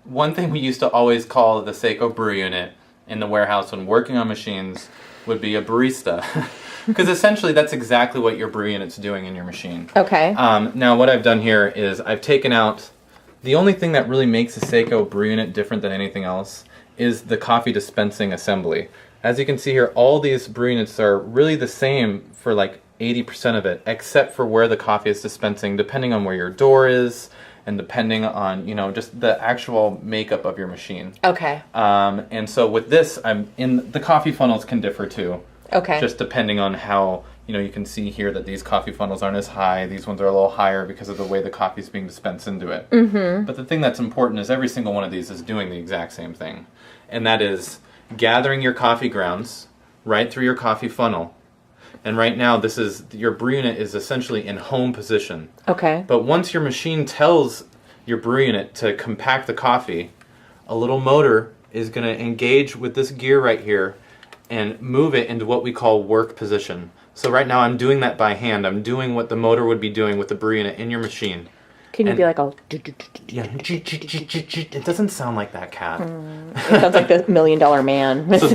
one thing we used to always call the Saeco brew unit in the warehouse when working on machines would be a barista. Because essentially that's exactly what your brew unit's doing in your machine. Okay. Now what I've done here is I've taken out, the only thing that really makes a Saeco brew unit different than anything else is the coffee dispensing assembly. As you can see here, all these brew units are really the same for like 80% of it, except for where the coffee is dispensing, depending on where your door is, and depending on, you know, just the actual makeup of your machine. Okay. And so with this, the coffee funnels can differ too. Okay. Just depending on how, you know, you can see here that these coffee funnels aren't as high. These ones are a little higher because of the way the coffee is being dispensed into it. Mm-hmm. But the thing that's important is every single one of these is doing the exact same thing. And that is gathering your coffee grounds right through your coffee funnel. And right now, your brew unit is essentially in home position. Okay. But once your machine tells your brew unit to compact the coffee, a little motor is going to engage with this gear right here and move it into what we call work position. So right now I'm doing that by hand. I'm doing what the motor would be doing with the brew unit in your machine. Can you be like, oh... Yeah, it doesn't sound like that, Cat. It sounds like the $1 Million Man. So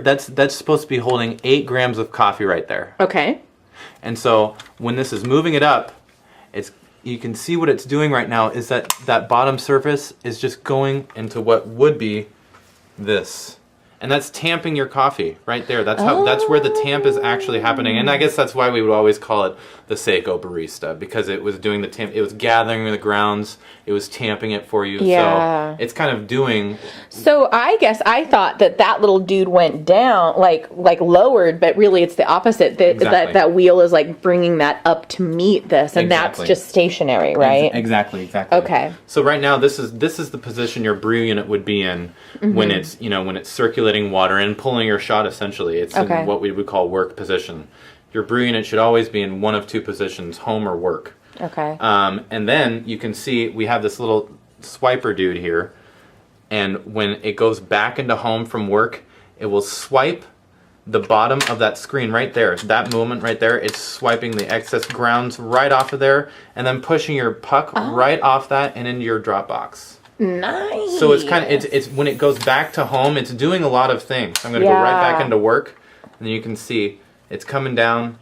that's supposed to be holding 8 grams of coffee right there. Okay. And so when this is moving it up, you can see what it's doing right now is that bottom surface is just going into what would be this. And that's tamping your coffee right there. That's where the tamp is actually happening. And I guess that's why we would always call it the Saeco barista, because it was doing the tamp. It was gathering the grounds. It was tamping it for you. Yeah. So it's kind of doing. So I guess I thought that little dude went down, like lowered, but really it's the opposite. Exactly. That wheel is like bringing that up to meet this, and Exactly. that's just stationary, right? Exactly. Okay. So right now this is the position your brew unit would be in when it's circulating water and pulling your shot. Essentially, it's in what we would call work position. Your brew unit should always be in one of two positions, home or work. Okay. And then you can see we have this little swiper dude here, and when it goes back into home from work, it will swipe the bottom of that screen right there. That moment right there, it's swiping the excess grounds right off of there, and then pushing your puck right off that and into your drop box. Nice. So it's kind of it's when it goes back to home, it's doing a lot of things. I'm going to go right back into work, and you can see it's coming down,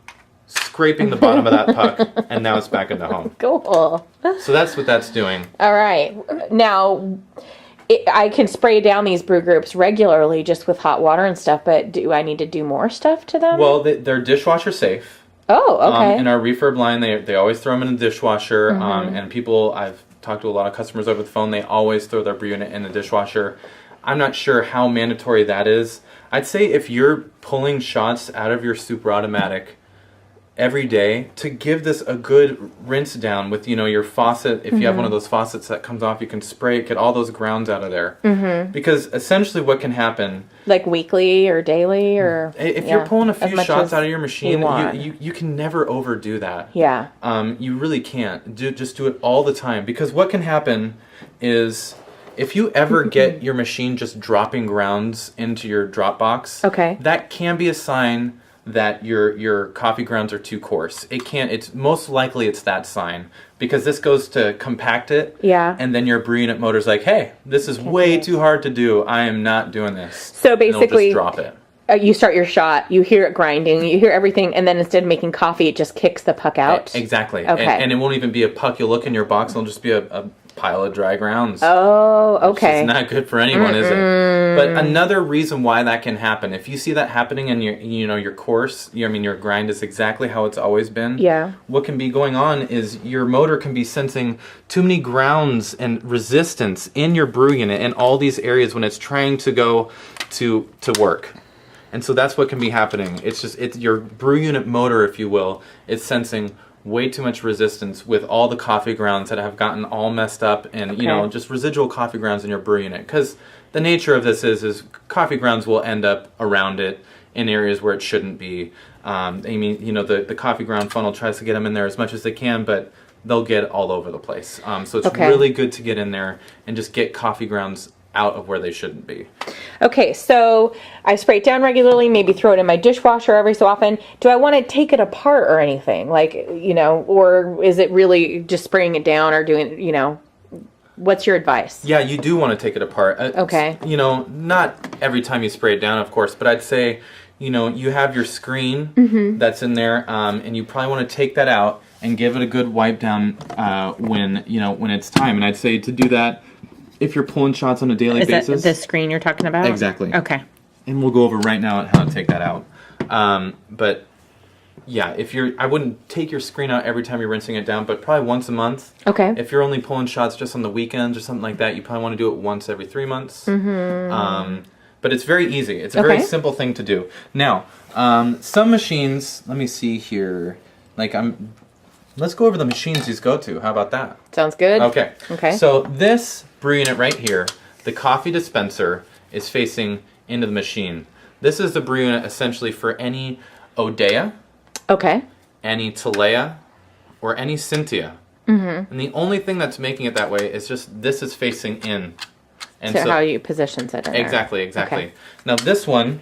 scraping the bottom of that puck, and now it's back into home. Cool. So that's what that's doing. All right. Now, I can spray down these brew groups regularly just with hot water and stuff, but do I need to do more stuff to them? Well, they're dishwasher safe. Oh, okay. In our refurb line, they always throw them in the dishwasher, and people, I've talked to a lot of customers over the phone, they always throw their brew unit in the dishwasher. I'm not sure how mandatory that is. I'd say if you're pulling shots out of your super automatic every day, to give this a good rinse down with, your faucet. If you have one of those faucets that comes off, you can spray it, get all those grounds out of there. Because essentially what can happen... Like weekly or daily or... If you're pulling a few shots out of your machine, you can never overdo that. Yeah. You really can't. Just do it all the time. Because what can happen is... If you ever get your machine just dropping grounds into your drop box, that can be a sign that your coffee grounds are too coarse. It's most likely it's that sign, because this goes to compact it. Yeah. And then your brew unit motor's like, hey, this is way too hard to do. I am not doing this. So basically, just drop it. You start your shot, you hear it grinding, you hear everything, and then instead of making coffee, it just kicks the puck out. Exactly. Okay. And it won't even be a puck. You'll look in your box, and it'll just be a pile of dry grounds. Oh, okay. It's not good for anyone, is it? But another reason why that can happen, if you see that happening and your course, your grind is exactly how it's always been. Yeah. What can be going on is your motor can be sensing too many grounds and resistance in your brew unit in all these areas when it's trying to go to work. And so that's what can be happening. It's your brew unit motor, if you will, is sensing way too much resistance with all the coffee grounds that have gotten all messed up, and just residual coffee grounds in your brew unit. Because the nature of this is coffee grounds will end up around it in areas where it shouldn't be. The coffee ground funnel tries to get them in there as much as they can, but they'll get all over the place. So it's really good to get in there and just get coffee grounds out of where they shouldn't be. Okay, so I spray it down regularly, maybe throw it in my dishwasher every so often. Do I want to take it apart or anything? Or is it really just spraying it down or doing, What's your advice? Yeah, you do want to take it apart. Okay. You know, not every time you spray it down, of course, but I'd say, you know, you have your screen that's in there, and you probably want to take that out and give it a good wipe down when it's time. And I'd say to do that if you're pulling shots on a daily basis. Is that the screen you're talking about? Exactly. Okay. And we'll go over right now at how to take that out. But yeah, I wouldn't take your screen out every time you're rinsing it down, but probably once a month. Okay. If you're only pulling shots just on the weekends or something like that, you probably want to do it once every 3 months. But it's very easy. It's a very simple thing to do. Now, some machines, let me see here. Let's go over the machines these go to. How about that? Sounds good. Okay. Okay. So this brew unit right here, the coffee dispenser is facing into the machine. This is the brew unit essentially for any Odea, any Talea, or any Cynthia. And the only thing that's making it that way is just this is facing in. And so how you position it in Exactly. Okay. Now this one,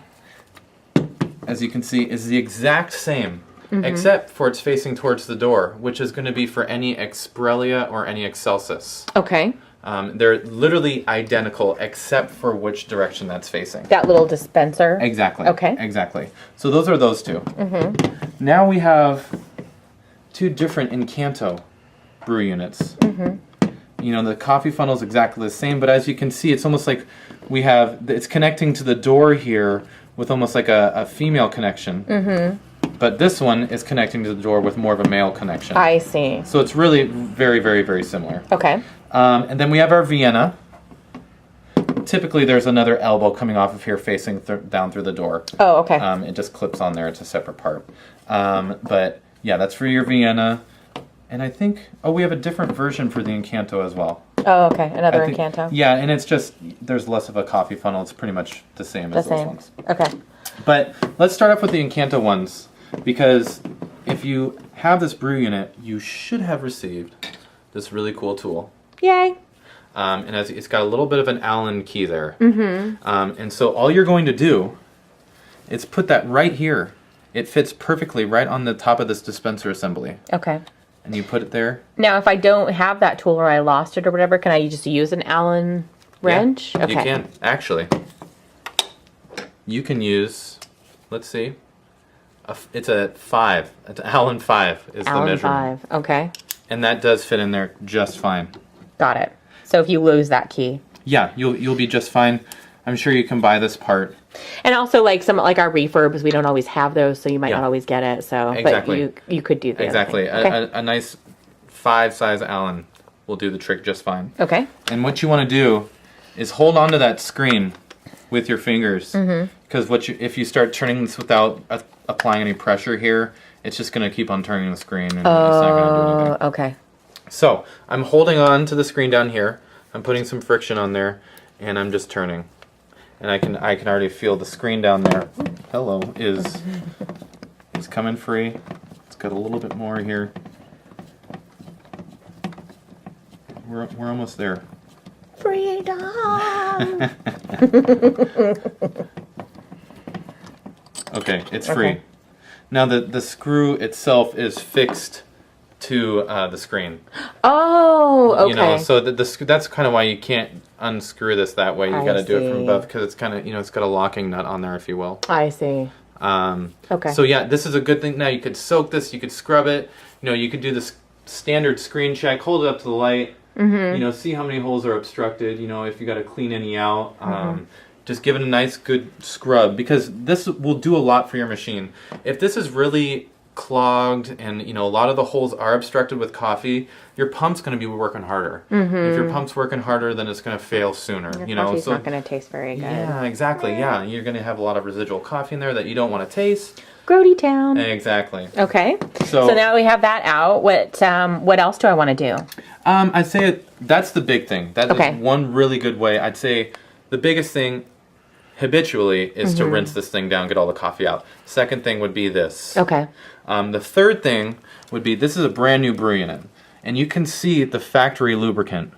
as you can see, is the exact same, except for it's facing towards the door, which is going to be for any Exprelia or any Excelsis. Okay. They're literally identical except for which direction that's facing. That little dispenser? Exactly. Okay. Exactly. So those are those two. Now we have two different Encanto brew units. You know, the coffee funnel is exactly the same, but as you can see, it's almost like it's connecting to the door here with almost like a female connection. But this one is connecting to the door with more of a male connection. I see. So it's really very, very, very similar. Okay. And then we have our Vienna. Typically, there's another elbow coming off of here facing down through the door. Oh, okay. It just clips on there. It's a separate part. But yeah, that's for your Vienna. And I think, we have a different version for the Encanto as well. Oh, okay. Another Encanto. Yeah, and it's just, there's less of a coffee funnel. It's pretty much the same as those ones. Okay. But let's start off with the Encanto ones, because if you have this brew unit, you should have received this really cool tool. Yay. And it's got a little bit of an Allen key there. And so all you're going to do is put that right here. It fits perfectly right on the top of this dispenser assembly. Okay. And you put it there. Now, if I don't have that tool or I lost it or whatever, can I just use an Allen wrench? Yeah, okay. You can. Actually, you can use, let's see, it's a 5. It's an Allen 5 is Allen the measurement. 5, okay. And that does fit in there just fine. Got it. So if you lose that key. Yeah, you'll be just fine. I'm sure you can buy this part. And also, like our refurbs, we don't always have those, so you might not always get it. So, exactly. But you could do that. Exactly. Okay. A nice 5 size Allen will do the trick just fine. Okay. And what you want to do is hold onto that screen with your fingers, because if you start turning this without applying any pressure here, it's just going to keep on turning the screen, and it's not going to do anything. Okay. So I'm holding on to the screen down here. I'm putting some friction on there, and I'm just turning. And I can already feel the screen down there. Hello, is coming free. It's got a little bit more here. We're almost there. Freedom. Okay, it's free. Now the screw itself is fixed to the screen. Oh, okay. You know, so that's kind of why you can't unscrew this that way. You got to do it from above, because it's kind of, it's got a locking nut on there, if you will. I see. Okay. So yeah, this is a good thing. Now you could soak this, you could scrub it. You could do this standard screen check. Hold it up to the light. See how many holes are obstructed. If you got to clean any out. Just give it a nice good scrub, because this will do a lot for your machine. If this is really clogged and a lot of the holes are obstructed with coffee, your pump's going to be working harder. If your pump's working harder, then it's going to fail sooner. Coffee's not going to taste very good. Yeah, exactly. Yeah, you're going to have a lot of residual coffee in there that you don't want to taste. Grody town. Exactly. Okay. So now we have that out. What else do I want to do? I'd say that's the big thing. That is one really good way. I'd say the biggest thing habitually is to rinse this thing down, get all the coffee out. Second thing would be this. Okay. The third thing would be, this is a brand new brew unit, and you can see the factory lubricant.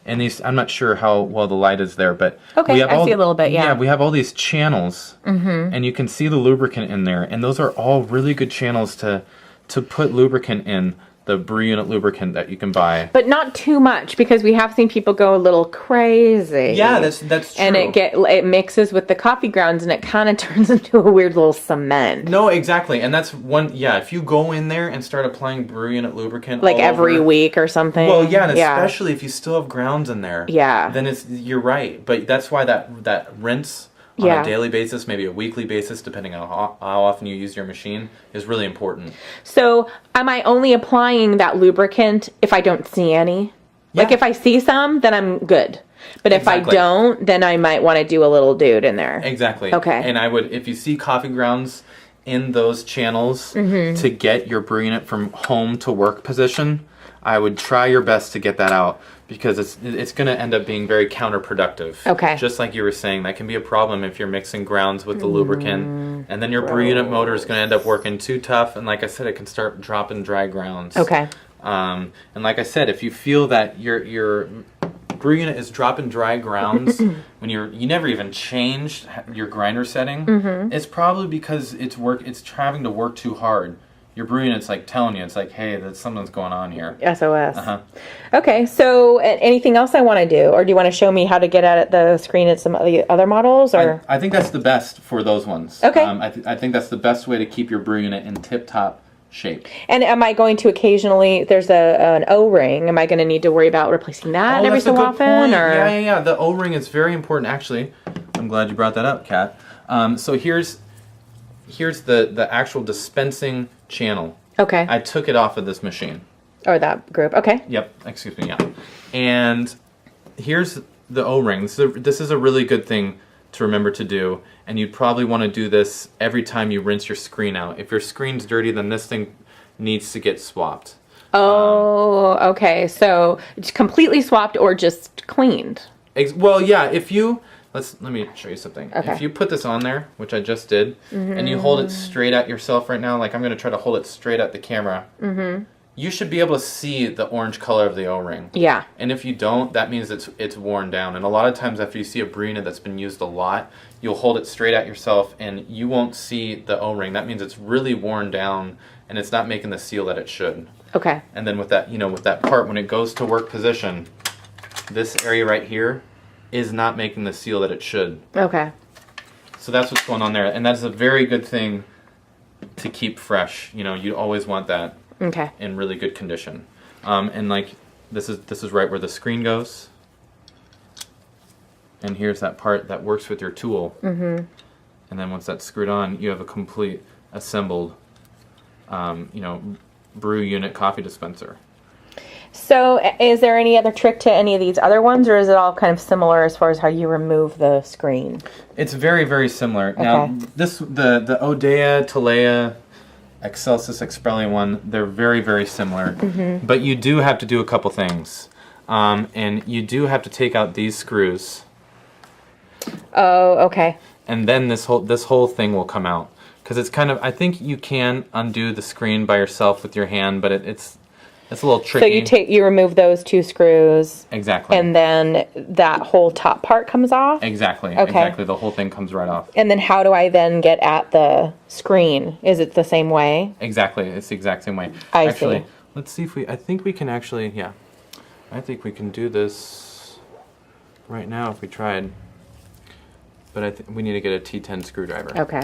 And these, I'm not sure how well the light is there, but okay, I see a little bit. Yeah, we have all these channels, and you can see the lubricant in there, and those are all really good channels to put lubricant in the brew unit lubricant that you can buy. But not too much, because we have seen people go a little crazy. Yeah, that's true. And it mixes with the coffee grounds, and it kind of turns into a weird little cement. No, exactly. And that's if you go in there and start applying brew unit lubricant like every week or something. Well, yeah, and especially if you still have grounds in there. Yeah. Then you're right. But that's why that rinse on a daily basis, maybe a weekly basis, depending on how often you use your machine, is really important. So, am I only applying that lubricant if I don't see any? Yeah. Like, if I see some, then I'm good. But if I don't, then I might want to do a little dude in there. Exactly. Okay. And I would, if you see coffee grounds in those channels to get your brew unit from home to work position, I would try your best to get that out, because it's going to end up being very counterproductive. Okay. Just like you were saying, that can be a problem if you're mixing grounds with the lubricant, and then your brew unit motor is going to end up working too tough, and like I said, it can start dropping dry grounds. Okay. And like I said, if you feel that your brew unit is dropping dry grounds when you never even changed your grinder setting, it's probably because it's having to work too hard. Your brew unit's like telling you, it's like, hey, something's going on here. SOS. Okay, so anything else I want to do? Or do you want to show me how to get at the screen at some of the other models? Or I think that's the best for those ones. Okay. I think that's the best way to keep your brew unit in tip-top shape. And am I going to occasionally, there's an O-ring, am I going to need to worry about replacing that every so often? Or? Yeah. The O-ring is very important, actually. I'm glad you brought that up, Kat. So here's the actual dispensing channel. Okay. I took it off of this machine. Or that group. Okay. Yep. Excuse me. Yeah. And here's the O-ring. This is a really good thing to remember to do, and you'd probably want to do this every time you rinse your screen out. If your screen's dirty, then this thing needs to get swapped. Oh, okay. So it's completely swapped or just cleaned? Well, yeah. Let me show you something. Okay. If you put this on there, which I just did, and you hold it straight at yourself right now, like I'm going to try to hold it straight at the camera, you should be able to see the orange color of the O-ring. Yeah. And if you don't, that means it's worn down. And a lot of times after you see a brew unit that's been used a lot, you'll hold it straight at yourself and you won't see the O-ring. That means it's really worn down and it's not making the seal that it should. Okay. And then with that part, when it goes to work position, this area right here is not making the seal that it should. Okay. So that's what's going on there. And that's a very good thing to keep fresh. You always want that. Okay. In really good condition. And like this is right where the screen goes. And here's that part that works with your tool. And then once that's screwed on, you have a complete assembled brew unit coffee dispenser. So is there any other trick to any of these other ones, or is it all kind of similar as far as how you remove the screen? It's very, very similar. Okay. Now the Odea, Talea, Excelsis Expellium one, they're very, very similar. But you do have to do a couple things. And you do have to take out these screws. Oh, okay. And then this whole thing will come out. Because it's kind of, I think you can undo the screen by yourself with your hand, but it's a little tricky. So you remove those two screws. Exactly. And then that whole top part comes off? Exactly. Okay. Exactly. The whole thing comes right off. And then how do I then get at the screen? Is it the same way? Exactly. It's the exact same way. I see. Let's see if I think we can actually, yeah. I think we can do this right now if we tried. But I think we need to get a T10 screwdriver. Okay.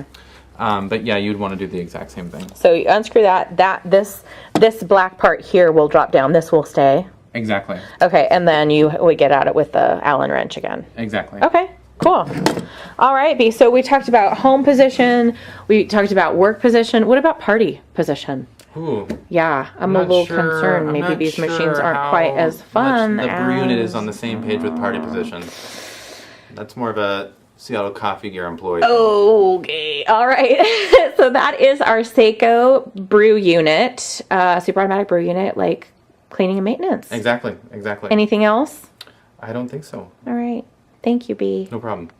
But yeah, you'd want to do the exact same thing. So you unscrew this black part here will drop down. This will stay. Exactly. Okay, and then you would get at it with the Allen wrench again. Exactly. Okay, cool. All right, B. So we talked about home position. We talked about work position. What about party position? Ooh. Yeah, I'm a little concerned. Maybe these machines aren't quite as fun. The brew unit is on the same page with party position. That's more of a Seattle Coffee Gear employee. Okay, all right. So that is our Saeco brew unit, super automatic brew unit, like cleaning and maintenance. Exactly. Anything else? I don't think so. All right. Thank you, B. No problem.